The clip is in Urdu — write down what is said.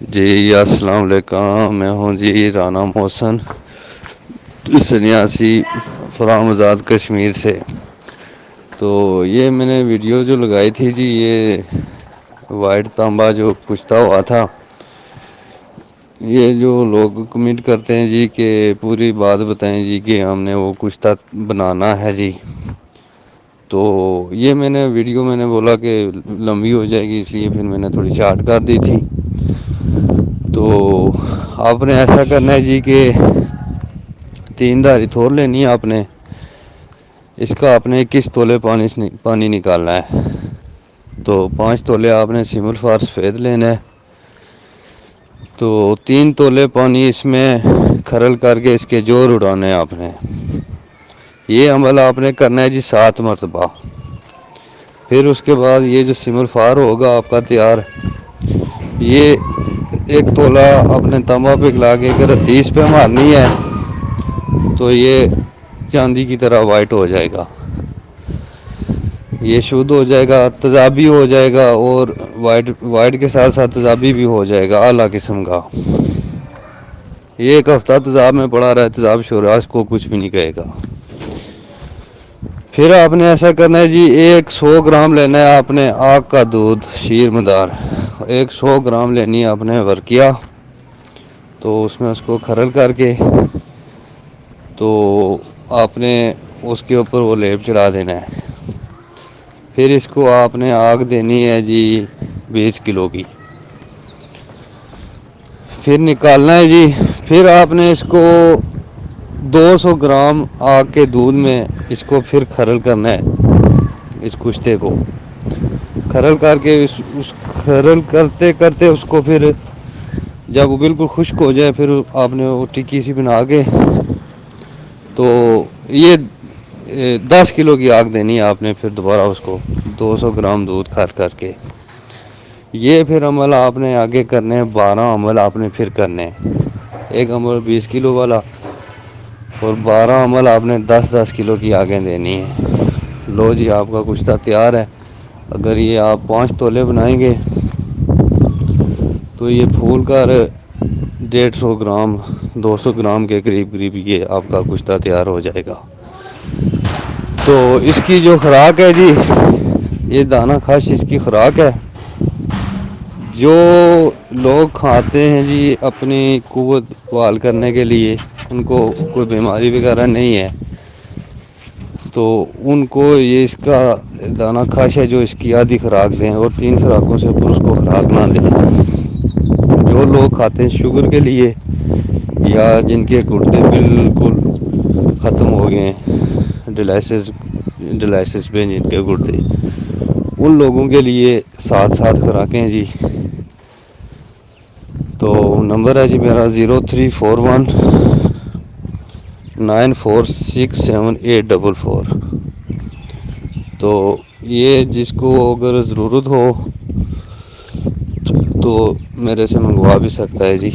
جی السلام علیکم، میں ہوں جی رانا محسن سنیاسی فرام آزاد کشمیر سے۔ تو یہ میں نے ویڈیو جو لگائی تھی جی، یہ وائٹ تانبا جو پوچھتا ہوا تھا، یہ جو لوگ کمنٹ کرتے ہیں جی کہ پوری بات بتائیں جی کہ ہم نے وہ کچھ بنانا ہے جی۔ تو یہ میں نے بولا کہ لمبی ہو جائے گی، اس لیے پھر میں نے تھوڑی شارٹ کر دی تھی۔ تو آپ نے ایسا کرنا ہے جی کہ 3 دھاری تھور لینی ہے آپ نے، اس کا اپنے 21 تولے پانی نکالنا ہے۔ تو 5 تولے آپ نے سمل فار سفید لینا ہے۔ تو 3 تولے پانی اس میں کھرل کر کے اس کے جوور اڑانے آپ نے۔ یہ عمل آپ نے کرنا ہے جی 7 مرتبہ۔ پھر اس کے بعد یہ جو سمل فار ہوگا آپ کا تیار، یہ 1 تولہ اپنے تمبا پہ گلا کے اگر 30 پہ مارنی ہے تو یہ چاندی کی طرح وائٹ ہو جائے گا، یہ شدھ ہو جائے گا، تیزابی ہو جائے گا، اور وائٹ کے ساتھ ساتھ تیزابی بھی ہو جائے گا اعلیٰ قسم کا۔ یہ 1 ہفتہ تیزاب میں پڑا رہا ہے، تیزاب شوراش کو کچھ بھی نہیں کہے گا۔ پھر آپ نے ایسا کرنا ہے جی، 100 گرام لینا ہے آپ نے آگ کا دودھ شیر مدار، 100 گرام لینی ہے آپ نے ورکیا۔ تو اس میں اس کو کھرل کر کے تو آپ نے اس کے اوپر وہ لیپ چڑھا دینا ہے۔ پھر اس کو آپ نے آگ دینی ہے جی 20 کلو کی۔ پھر نکالنا ہے جی، پھر آپ نے اس کو 200 گرام آگ کے دودھ میں اس کو پھر کھرل کرنا ہے، اس کشتے کو کھرل کر کے اس کھرل کرتے کرتے اس کو پھر جب وہ بالکل خشک ہو جائے، پھر آپ نے وہ ٹکی سی بنا کے تو یہ 10 کلو کی آگ دینی ہے آپ نے پھر دوبارہ اس کو 200 گرام دودھ کھر کر کے۔ یہ پھر عمل آپ نے آگے کرنے 12 عمل آپ نے پھر کرنے، ایک عمل 20 کلو والا اور 12 عمل آپ نے 10-10 کلو کی آگیں دینی ہے۔ لو جی آپ کا کشتہ تیار ہے۔ اگر یہ آپ 5 تولے بنائیں گے تو یہ پھول کر 150 گرام 200 گرام کے قریب یہ آپ کا کشتہ تیار ہو جائے گا۔ تو اس کی جو خوراک ہے جی، یہ دانہ خاش اس کی خوراک ہے۔ جو لوگ کھاتے ہیں جی اپنی قوت بحال کرنے کے لیے، ان کو کوئی بیماری وغیرہ نہیں ہے، تو ان کو یہ اس کا دانہ خاش ہے جو اس کی آدھی خوراک دیں، اور 3 خوراکوں سے اوپر اس کو خوراک نہ دیں۔ جو لوگ کھاتے ہیں شوگر کے لیے، یا جن کے گردے بالکل ختم ہو گئے ہیں، ڈائلسس پہ جن کے گردے، ان لوگوں کے لیے 7 خوراکیں جی۔ تو نمبر ہے جی میرا 0341946784۔ تو یہ جس کو اگر ضرورت ہو تو میرے سے منگوا بھی سکتا ہے جی۔